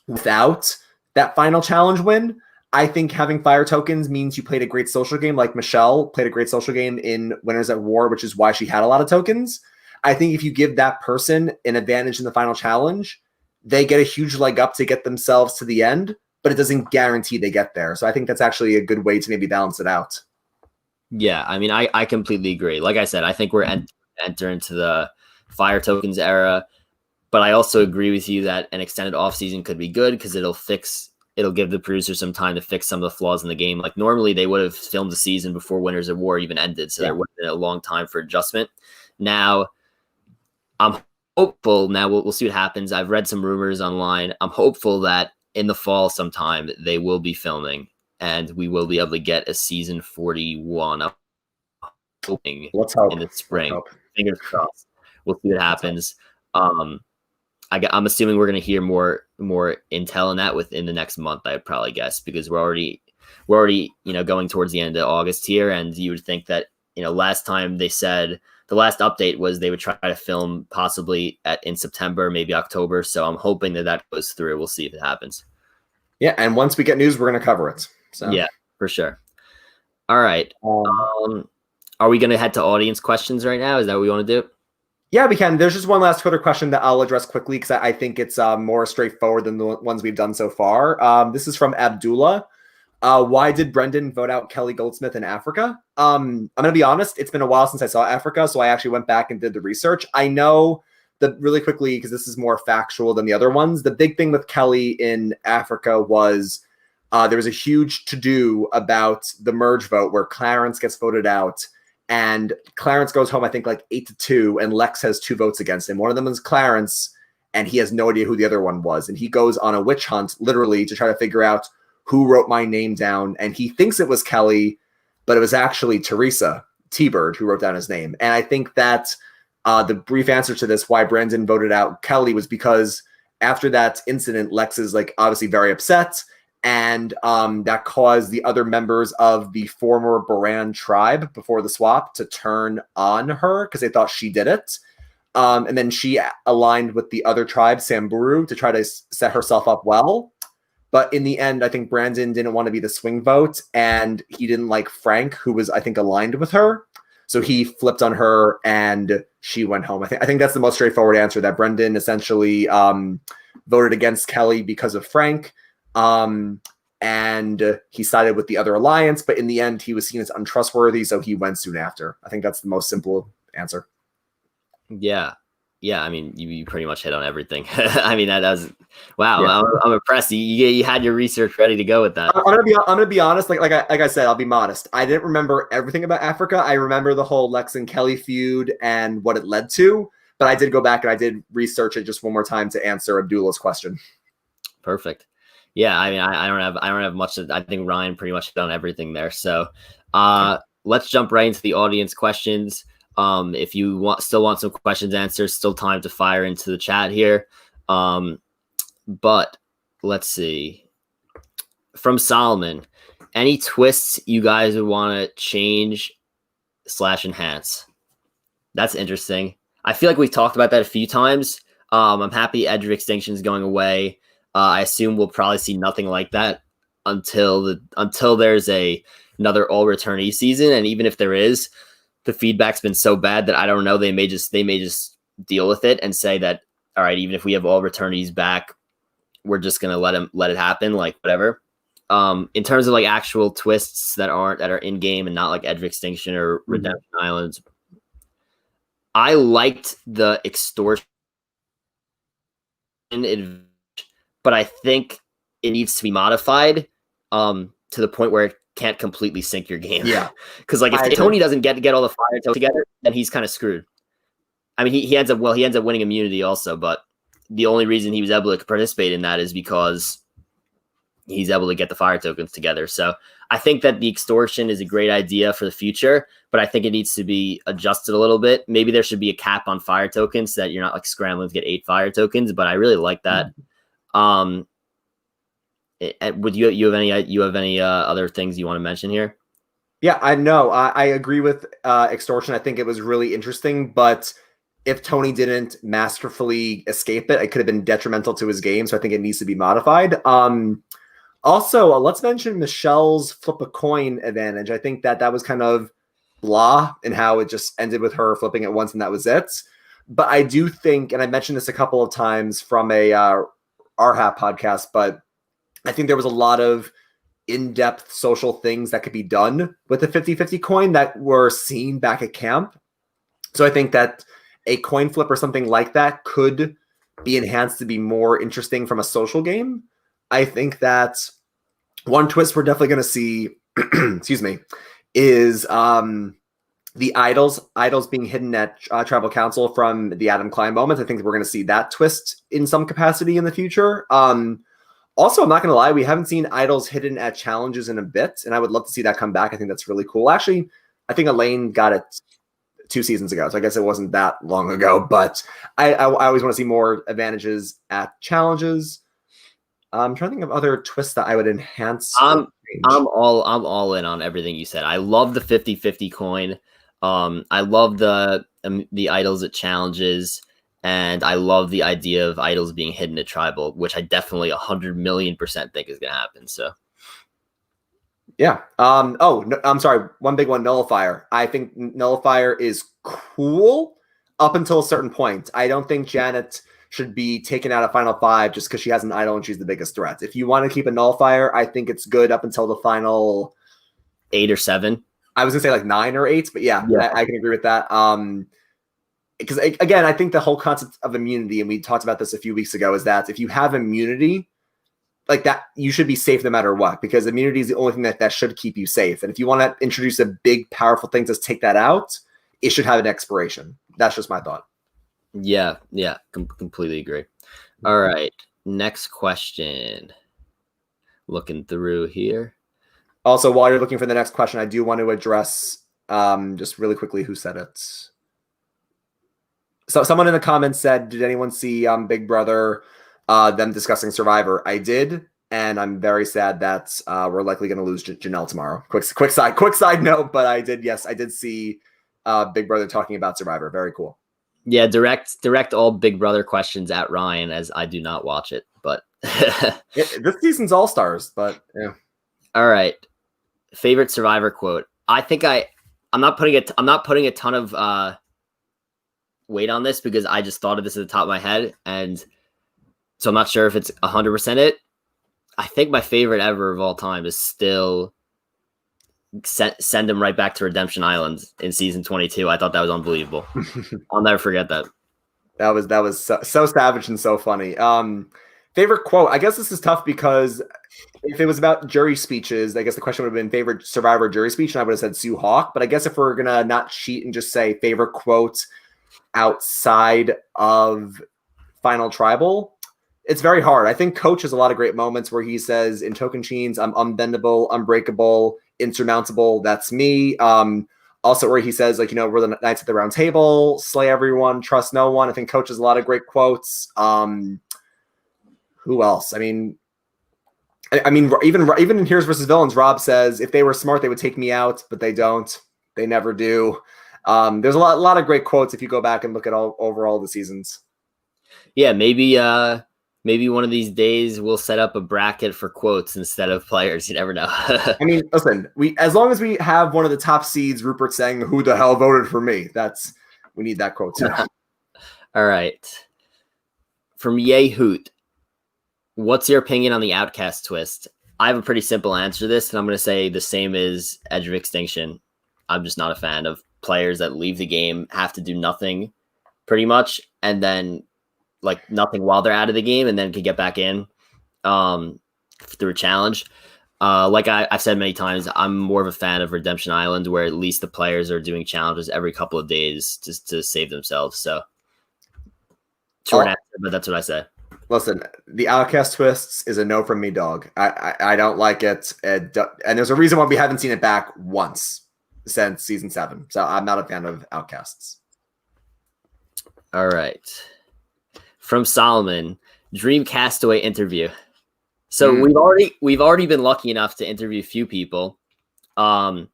without that final challenge win, I think having fire tokens means you played a great social game, like Michelle played a great social game in Winners at War, which is why she had a lot of tokens. I think if you give that person an advantage in the final challenge, they get a huge leg up to get themselves to the end, but it doesn't guarantee they get there. So I think that's actually a good way to maybe balance it out. Yeah, I mean, I completely agree. Like I said, I think we're enter into the fire tokens era, but I also agree with you that an extended offseason could be good because it'll give the producers some time to fix some of the flaws in the game. Like normally they would have filmed the season before Winners at War even ended, so there would have been a long time for adjustment. Now, I'm hopeful. Now we'll see what happens. I've read some rumors online. I'm hopeful that in the fall sometime they will be filming and we will be able to get a season 41 up in the spring. Fingers crossed. We'll see what happens. I'm assuming we're going to hear more intel on that within the next month, I'd probably guess, because we're already we're already, going towards the end of August here. And you would think that, last time they said the last update was they would try to film possibly in September, maybe October. So I'm hoping that goes through. We'll see if it happens. Yeah. And once we get news, we're going to cover it. So yeah, for sure. All right. Are we going to head to audience questions right now? Is that what we want to do? Yeah, we can. There's just one last Twitter question that I'll address quickly because I think it's more straightforward than the ones we've done so far. This is from Abdullah. Why did Brendan vote out Kelly Goldsmith in Africa? I'm going to be honest. It's been a while since I saw Africa, so I actually went back and did the research. I know that really quickly, because this is more factual than the other ones, the big thing with Kelly in Africa was there was a huge to-do about the merge vote where Clarence gets voted out. And Clarence goes home, I think, like 8-2, and Lex has 2 votes against him. One of them is Clarence, and he has no idea who the other one was. And he goes on a witch hunt, literally, to try to figure out who wrote my name down. And he thinks it was Kelly, but it was actually Teresa T-Bird who wrote down his name. And I think that the brief answer to this, why Brandon voted out Kelly, was because after that incident, Lex is like obviously very upset. And that caused the other members of the former Baran tribe before the swap to turn on her because they thought she did it. And then she aligned with the other tribe, Samburu, to try to set herself up well. But in the end, I think Brandon didn't want to be the swing vote, and he didn't like Frank, who was, I think, aligned with her. So he flipped on her, and she went home. I think that's the most straightforward answer, that Brendan essentially voted against Kelly because of Frank. And he sided with the other alliance, but in the end, he was seen as untrustworthy, so he went soon after. I think that's the most simple answer. Yeah. I mean, you pretty much hit on everything. I mean, that was wow. Yeah. I'm impressed. You had your research ready to go with that. I'm gonna be honest. Like I said, I'll be modest. I didn't remember everything about Africa. I remember the whole Lex and Kelly feud and what it led to. But I did go back and I did research it just one more time to answer Abdullah's question. Perfect. Yeah, I mean, I don't have much. I think Ryan pretty much done everything there. So, let's jump right into the audience questions. If you still want some questions answered, still time to fire into the chat here. But let's see. From Solomon, any twists you guys would want to change / enhance? That's interesting. I feel like we've talked about that a few times. I'm happy Edge of Extinction is going away. I assume we'll probably see nothing like that until there's another all returnee season. And even if there is, the feedback's been so bad that I don't know. They may just deal with it and say that, all right, even if we have all returnees back, we're just gonna let it happen, like whatever. In terms of like actual twists that are in game and not like Edge of Extinction or Redemption Islands, I liked the extortion, but I think it needs to be modified to the point where it can't completely sink your game. Yeah. Because like if Tony doesn't get all the fire together, then he's kind of screwed. I mean, he ends up winning immunity also, but the only reason he was able to participate in that is because he's able to get the fire tokens together. So I think that the extortion is a great idea for the future, but I think it needs to be adjusted a little bit. Maybe there should be a cap on fire tokens so that you're not like scrambling to get 8 fire tokens, but I really like that. Would you have any other things you want to mention here? Yeah, I know. I agree with extortion. I think it was really interesting, but if Tony didn't masterfully escape it, it could have been detrimental to his game. So I think it needs to be modified. Also, let's mention Michelle's flip a coin advantage. I think that was kind of blah in how it just ended with her flipping it once and that was it. But I do think, and I mentioned this a couple of times from a RHAP podcast, but I think there was a lot of in-depth social things that could be done with the 50-50 coin that were seen back at camp. So I think that a coin flip or something like that could be enhanced to be more interesting from a social game. I think that one twist we're definitely going to see, excuse me, is the idols being hidden at Tribal Council from the Adam Klein moment. I think we're going to see that twist in some capacity in the future. Also, I'm not going to lie, we haven't seen idols hidden at challenges in a bit, and I would love to see that come back. I think that's really cool. Actually, I think Elaine got it 2 seasons ago, so I guess it wasn't that long ago, but I always want to see more advantages at challenges. I'm trying to think of other twists that I would enhance. change. I'm all in on everything you said. I love the 50-50 coin. I love the idols at challenges, and I love the idea of idols being hidden at tribal, which I definitely 100,000,000% think is going to happen. So yeah. Oh, no, I'm sorry. One big one, Nullifier. I think Nullifier is cool up until a certain point. I don't think Janet should be taken out of Final Five just because she has an idol and she's the biggest threat. If you want to keep a Nullifier, I think it's good up until the final 8 or 7. I was gonna say like 9 or 8, but yeah. I can agree with that. Because again, I think the whole concept of immunity, and we talked about this a few weeks ago, is that if you have immunity like that, you should be safe no matter what, because immunity is the only thing that should keep you safe. And if you want to introduce a big, powerful thing to take that out, it should have an expiration. That's just my thought. Yeah, completely agree. All right, next question. Looking through here. Also, while you're looking for the next question, I do want to address just really quickly who said it. So someone in the comments said, did anyone see Big Brother, them discussing Survivor? I did, and I'm very sad that we're likely going to lose Janelle tomorrow. Quick side note, but I did see Big Brother talking about Survivor. Very cool. Yeah, direct all Big Brother questions at Ryan, as I do not watch it. But this season's All Stars, but yeah. All right, favorite Survivor quote. I think I'm not putting a ton of weight on this because I just thought of this at the top of my head, and so I'm not sure if it's 100% it. I think my favorite ever of all time is still send him right back to Redemption Island in season 22. I thought that was unbelievable. I'll never forget that. That was so savage and so funny. Favorite quote. I guess this is tough because if it was about jury speeches, I guess the question would have been favorite Survivor jury speech, and I would have said Sue Hawk. But I guess if we're gonna not cheat and just say favorite quote outside of Final Tribal, it's very hard. I think Coach has a lot of great moments where he says, in Tocantins, I'm unbendable, unbreakable, insurmountable. That's me. Also where he says, like, we're the Knights at the Round Table, slay everyone, trust no one. I think Coach has a lot of great quotes. Who else? I mean, even in Heroes versus Villains, Rob says, if they were smart, they would take me out, but they don't. They never do. There's a lot of great quotes if you go back and look at overall the seasons. Yeah, maybe one of these days we'll set up a bracket for quotes instead of players. You never know. I mean, listen, as long as we have one of the top seeds, Rupert saying, "Who the hell voted for me?" We need that quote too. All right. From Yay Hoot, what's your opinion on the Outcast twist? I have a pretty simple answer to this, and I'm going to say the same as Edge of Extinction. I'm just not a fan of players that leave the game, have to do nothing pretty much, and then like nothing while they're out of the game, and then can get back in through a challenge. Like I've said many times, I'm more of a fan of Redemption Island, where at least the players are doing challenges every couple of days to save themselves. So short answer, but that's what I say. Listen, the Outcast twists is a no from me, dog. I don't like it. And there's a reason why we haven't seen it back once since season 7. So I'm not a fan of Outcasts. All right. From Solomon, Dream Castaway interview. So we've already been lucky enough to interview a few people. I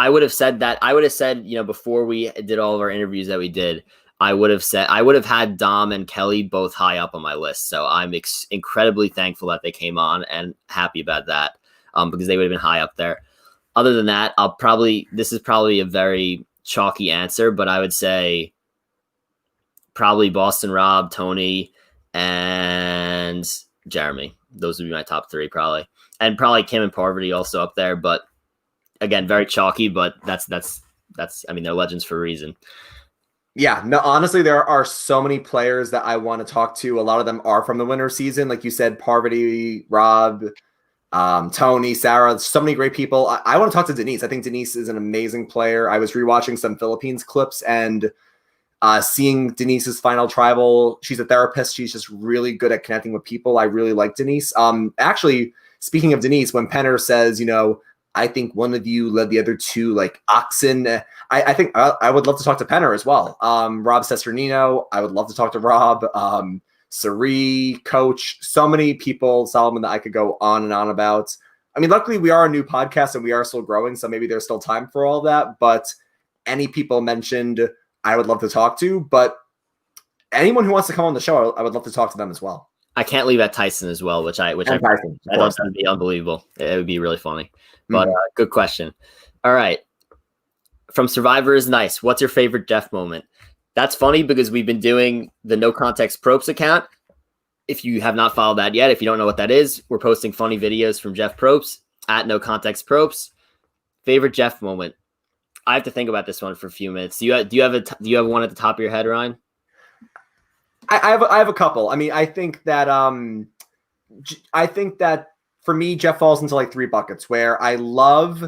would have said that. I would have said, before we did all of our interviews that we did, I would have had Dom and Kelly both high up on my list. So I'm incredibly thankful that they came on and happy about that, because they would have been high up there. Other than that, this is probably a very chalky answer, but I would say probably Boston Rob, Tony, and Jeremy. Those would be my top 3 probably. And probably Kim and Parvati also up there, but again, very chalky, but that's they're legends for a reason. Yeah, no, honestly, there are so many players that I want to talk to. A lot of them are from the winter season. Like you said, Parvati, Rob, Tony, Sarah, so many great people. I want to talk to Denise. I think Denise is an amazing player. I was rewatching some Philippines clips and seeing Denise's final tribal. She's a therapist. She's just really good at connecting with people. I really like Denise. Actually, speaking of Denise, when Penner says, I think one of you led the other 2 like oxen. I think I would love to talk to Penner as well. Rob Sesternino, I would love to talk to Rob. Sari, Coach, so many people, Solomon, that I could go on and on about. I mean, luckily we are a new podcast and we are still growing, so maybe there's still time for all that. But any people mentioned, I would love to talk to. But anyone who wants to come on the show, I would love to talk to them as well. I can't leave at Tyson as well, which I Tyson, thought would be unbelievable. It would be really funny. But good question. All right. From Survivor is Nice. What's your favorite Jeff moment? That's funny because we've been doing the No Context Probst account. If you have not followed that yet, if you don't know what that is, we're posting funny videos from Jeff Probst at No Context Probst. Favorite Jeff moment. I have to think about this one for a few minutes. Do you have one at the top of your head, Ryan? I have a couple. I mean, I think that for me, Jeff falls into like 3 buckets where I love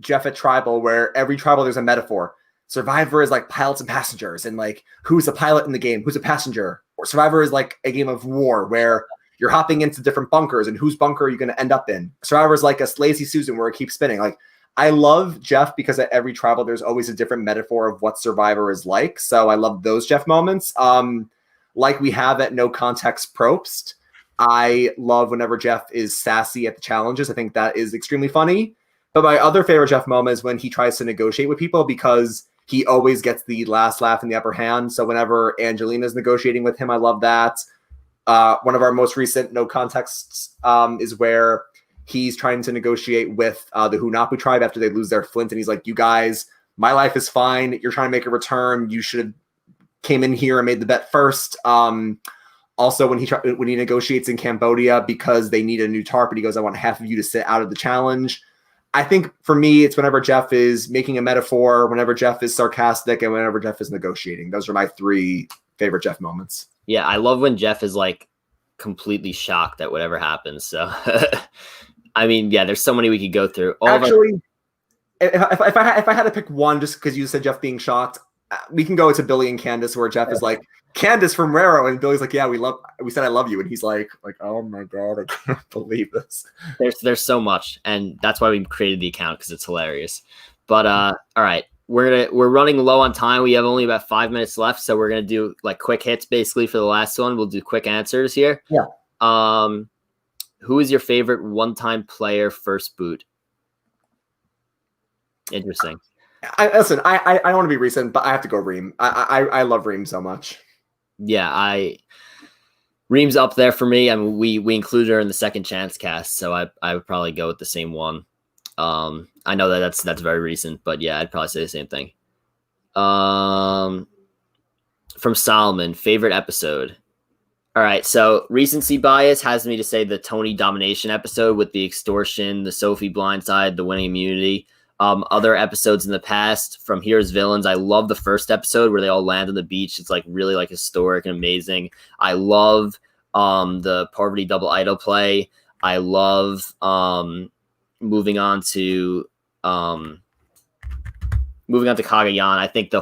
Jeff at Tribal, where every Tribal there's a metaphor. Survivor is like pilots and passengers, and like who's a pilot in the game, who's a passenger. Or Survivor is like a game of war where you're hopping into different bunkers, and whose bunker are you going to end up in? Survivor is like a Lazy Susan where it keeps spinning. Like I love Jeff because at every Tribal there's always a different metaphor of what Survivor is like. So I love those Jeff moments. Like we have at No Context Probst. I love whenever Jeff is sassy at the challenges. I think that is extremely funny. But my other favorite Jeff moment is when he tries to negotiate with people because he always gets the last laugh in the upper hand. So whenever Angelina's negotiating with him, I love that. One of our most recent No Contexts is where he's trying to negotiate with the Hunapu tribe after they lose their flint. And he's like, you guys, my life is fine. You're trying to make a return. You should have came in here and made the bet first. Also, when he negotiates in Cambodia because they need a new tarp, and he goes, I want half of you to sit out of the challenge. I think for me, it's whenever Jeff is making a metaphor, whenever Jeff is sarcastic, and whenever Jeff is negotiating. Those are my 3 favorite Jeff moments. Yeah, I love when Jeff is like completely shocked at whatever happens. So, I mean, yeah, there's so many we could go through. Actually, if I had to pick one, just because you said Jeff being shocked, we can go to Billy and Candace, where Jeff is like, Candace from Raro, and Billy's like, yeah, we said I love you, and he's like, oh my god, I can't believe this. There's so much, and that's why we created the account, because it's hilarious. But all right, we're running low on time. We have only about 5 minutes left, so we're gonna do like quick hits basically for the last one. We'll do quick answers here. Yeah. Who is your favorite one-time player first boot? Interesting. I don't want to be recent, but I have to go Reem. I love Reem so much. Yeah, Reem's up there for me. I mean, we included her in the second chance cast, so I would probably go with the same one. I know that's very recent, but yeah, I'd probably say the same thing. From Solomon, favorite episode. All right, so recency bias has me to say the Tony domination episode with the extortion, the Sophie blindside, the winning immunity. Other episodes in the past from Here's Villains, I love the first episode where they all land on the beach. It's like really like historic and amazing. I love the Poverty Double Idol play. I love moving on to Cagayan. I think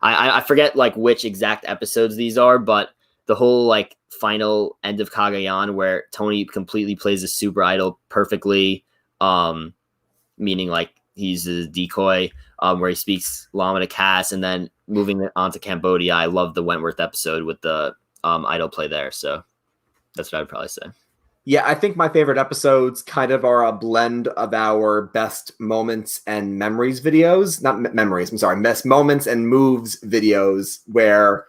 I forget like which exact episodes these are, but the whole like final end of Cagayan where Tony completely plays a super idol perfectly. Meaning like he's a decoy, where he speaks Llama to Cass, and then moving on to Cambodia. I love the Wentworth episode with the idol play there. So that's what I would probably say. Yeah, I think my favorite episodes kind of are a blend of our best moments and memories videos. Not memories, I'm sorry, best moments and moves videos, where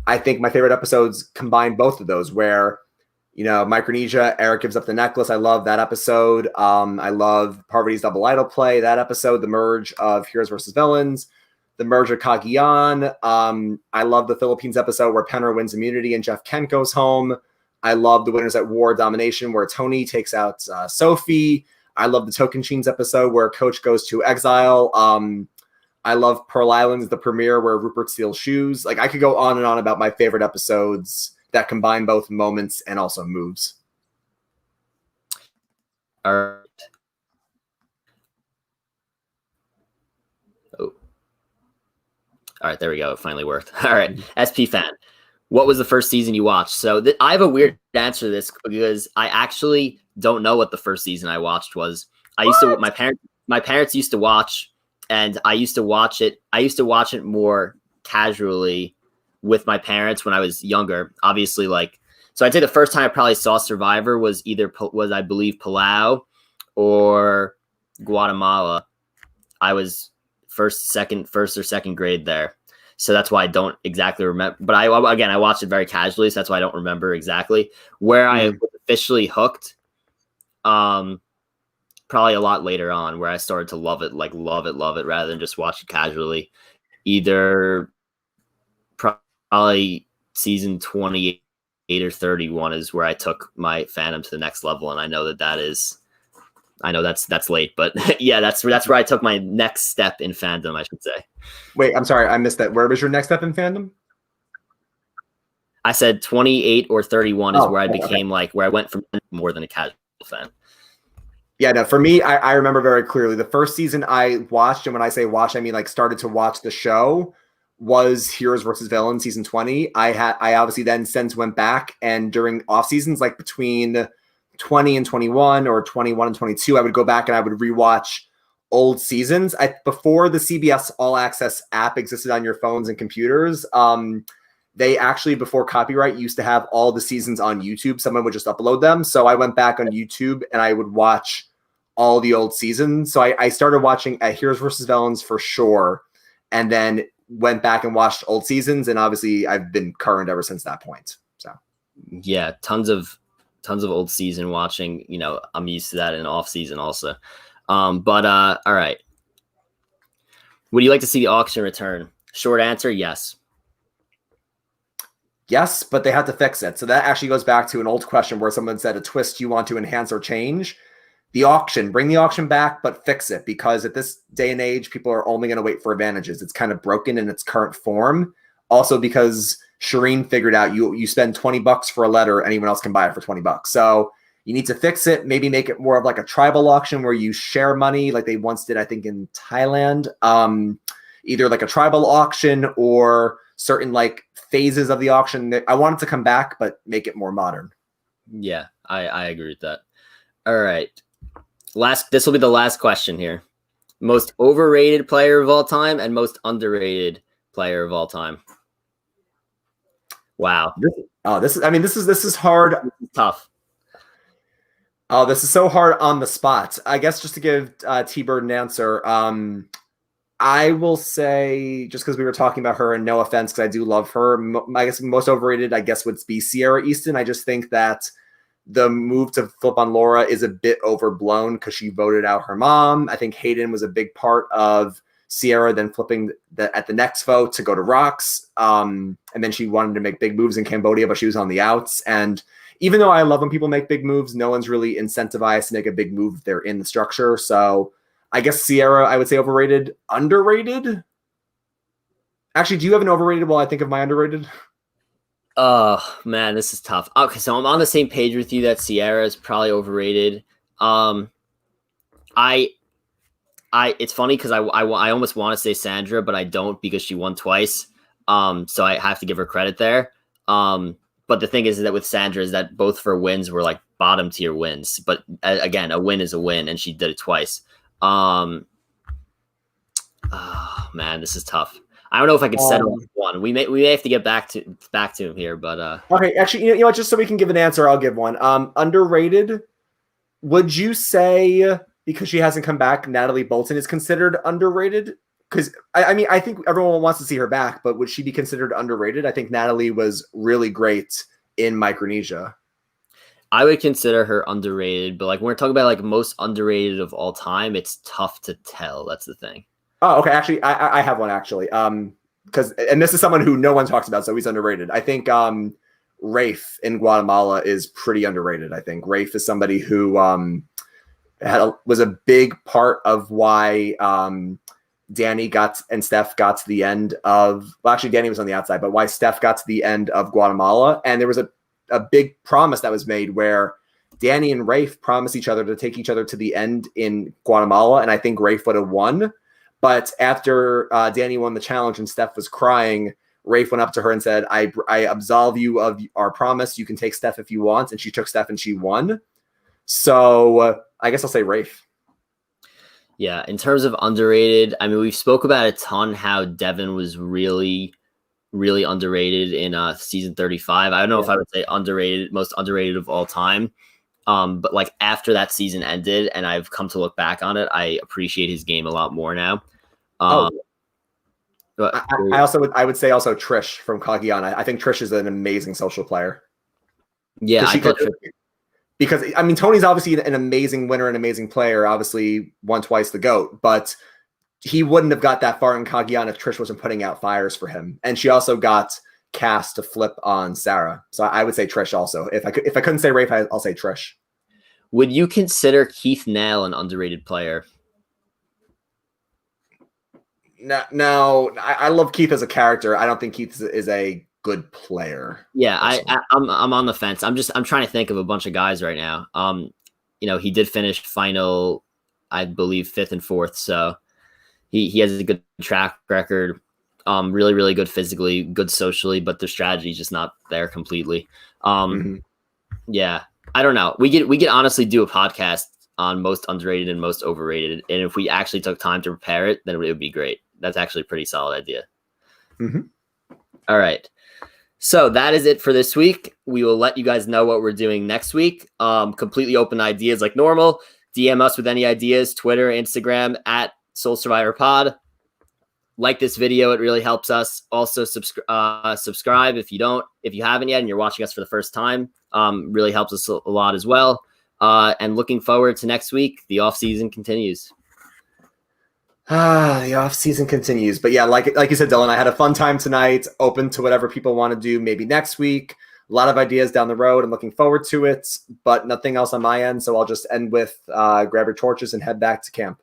I think my favorite episodes combine both of those, where Micronesia, Eric gives up the necklace. I love that episode. I love Poverty's Double Idol play, that episode, the merge of Heroes versus Villains, the merge of Cagayan. I love the Philippines episode where Penner wins immunity and Jeff Kent goes home. I love the Winners at War domination where Tony takes out Sophie. I love the Tocantins episode where Coach goes to exile. I love Pearl Islands, the premiere where Rupert steals shoes. Like I could go on and on about my favorite episodes that combine both moments and also moves. All right. Oh. All right, there we go. It finally worked. All right. SP fan, what was the first season you watched? So I have a weird answer to this because I actually don't know what the first season I watched was. My parents used to watch, and I used to watch it. I used to watch it more casually with my parents when I was younger. Obviously, like So I'd say the first time I probably saw Survivor was I believe Palau or Guatemala. I was first or second grade there. So that's why I don't exactly remember. But I watched it very casually, so that's why I don't remember exactly. Where I was officially hooked, probably a lot later on, where I started to love it, rather than just watch it casually. Either probably season 28 or 31 is where I took my fandom to the next level, and I know that's late, but yeah, that's where I took my next step in fandom, I should say. Wait, I'm sorry, I missed that. Where was your next step in fandom? I said 28 or 31 is where I became where I went from more than a casual fan. Yeah, no, for me, I remember very clearly the first season I watched, and when I say watch, I mean started to watch the show, was Heroes versus Villains season 20. I obviously then since went back, and during off seasons, between 20 and 21 or 21 and 22, I would go back and I would rewatch old seasons. Before the CBS All Access app existed on your phones and computers, they actually, before copyright, used to have all the seasons on YouTube. Someone would just upload them. So I went back on YouTube and I would watch all the old seasons. So I started watching Heroes versus Villains for sure, and then went back and watched old seasons. And obviously I've been current ever since that point. So yeah, tons of old season watching. I'm used to that in off season also. All right. Would you like to see the auction return? Short answer, yes. Yes, but they had to fix it. So that actually goes back to an old question where someone said a twist you want to enhance or change. The auction, bring the auction back, but fix it, because at this day and age, people are only going to wait for advantages. It's kind of broken in its current form. Also because Shireen figured out you spend $20 for a letter, anyone else can buy it for $20. So you need to fix it, maybe make it more of a tribal auction where you share money like they once did, I think, in Thailand. Either a tribal auction or certain phases of the auction. I want it to come back, but make it more modern. Yeah, I agree with that. All right. This will be the last question here. Most overrated player of all time and most underrated player of all time. Wow. This is hard. This is tough. Oh, this is so hard on the spot. I guess just to give T-Bird an answer, I will say, just because we were talking about her, and no offense, because I do love her, I guess most overrated, I guess, would be Sierra Easton. I just think that the move to flip on Laura is a bit overblown because she voted out her mom. I think Hayden was a big part of Sierra then flipping at the next vote to go to Rox. And then she wanted to make big moves in Cambodia, but she was on the outs. And even though I love when people make big moves, no one's really incentivized to make a big move if they're in the structure. So I guess Sierra, I would say overrated. Underrated? Actually, do you have an overrated while I think of my underrated? Oh, man, this is tough. Okay, so I'm on the same page with you that Sierra is probably overrated. It's funny because I almost want to say Sandra, but I don't because she won twice. So I have to give her credit there. But the thing is that with Sandra is that both of her wins were bottom tier wins. But again, a win is a win, and she did it twice. Oh man, this is tough. I don't know if I could settle on one. We may have to get back to him here, but okay. Actually, you know what? Just so we can give an answer, I'll give one. Underrated. Would you say because she hasn't come back, Natalie Bolton is considered underrated? Because I think everyone wants to see her back, but would she be considered underrated? I think Natalie was really great in Micronesia. I would consider her underrated, but when we're talking about most underrated of all time, it's tough to tell. That's the thing. Oh, okay. Actually, I have one actually. And this is someone who no one talks about, so he's underrated. I think Rafe in Guatemala is pretty underrated. I think Rafe is somebody who was a big part of why Danny and Steph got to the end of. Well, actually, Danny was on the outside, but why Steph got to the end of Guatemala, and there was a big promise that was made where Danny and Rafe promised each other to take each other to the end in Guatemala, and I think Rafe would have won. But after Danny won the challenge and Steph was crying, Rafe went up to her and said, I absolve you of our promise. You can take Steph if you want. And she took Steph and she won. So I guess I'll say Rafe. Yeah, in terms of underrated, I mean, we've spoke about a ton how Devin was really really underrated in season 35. I don't know if Yeah. I would say underrated, most underrated of all time. But like after that season ended and I've come to look back on it, I appreciate his game a lot more now. Oh, But I would say also Trish from Kagiyan. I think Trish is an amazing social player. yeah, I thought Because I mean, Tony's obviously an amazing winner, an amazing player, obviously won twice the GOAT, but he wouldn't have got that far in Kagiyan if Trish wasn't putting out fires for him. And she also got Cass to flip on Sarah. So I would say Trish also. If I couldn't say Rafe, I'll say Trish. Would you consider Keith Nell an underrated player? No, I love Keith as a character. I don't think Keith is a good player. Yeah, I'm on the fence. I'm trying to think of a bunch of guys right now. He did finish final, I believe, 5th and 4th, so he has a good track record. Really, really good physically, good socially, but the strategy is just not there completely. Yeah, I don't know. We could honestly do a podcast on most underrated and most overrated, and if we actually took time to prepare it, then it would be great. That's actually a pretty solid idea. All right. So that is it for this week. We will let you guys know what we're doing next week. Completely open ideas like normal. DM us with any ideas, Twitter, Instagram, at Soul Survivor Pod. Like this video. It really helps us. Also subscribe if you haven't yet and you're watching us for the first time. Really helps us a lot as well. And looking forward to next week. The off season continues. The off season continues, but yeah, like you said, Dylan, I had a fun time tonight. Open to whatever people want to do. Maybe next week. A lot of ideas down the road. I'm looking forward to it, but nothing else on my end. So I'll just end with grab your torches and head back to camp.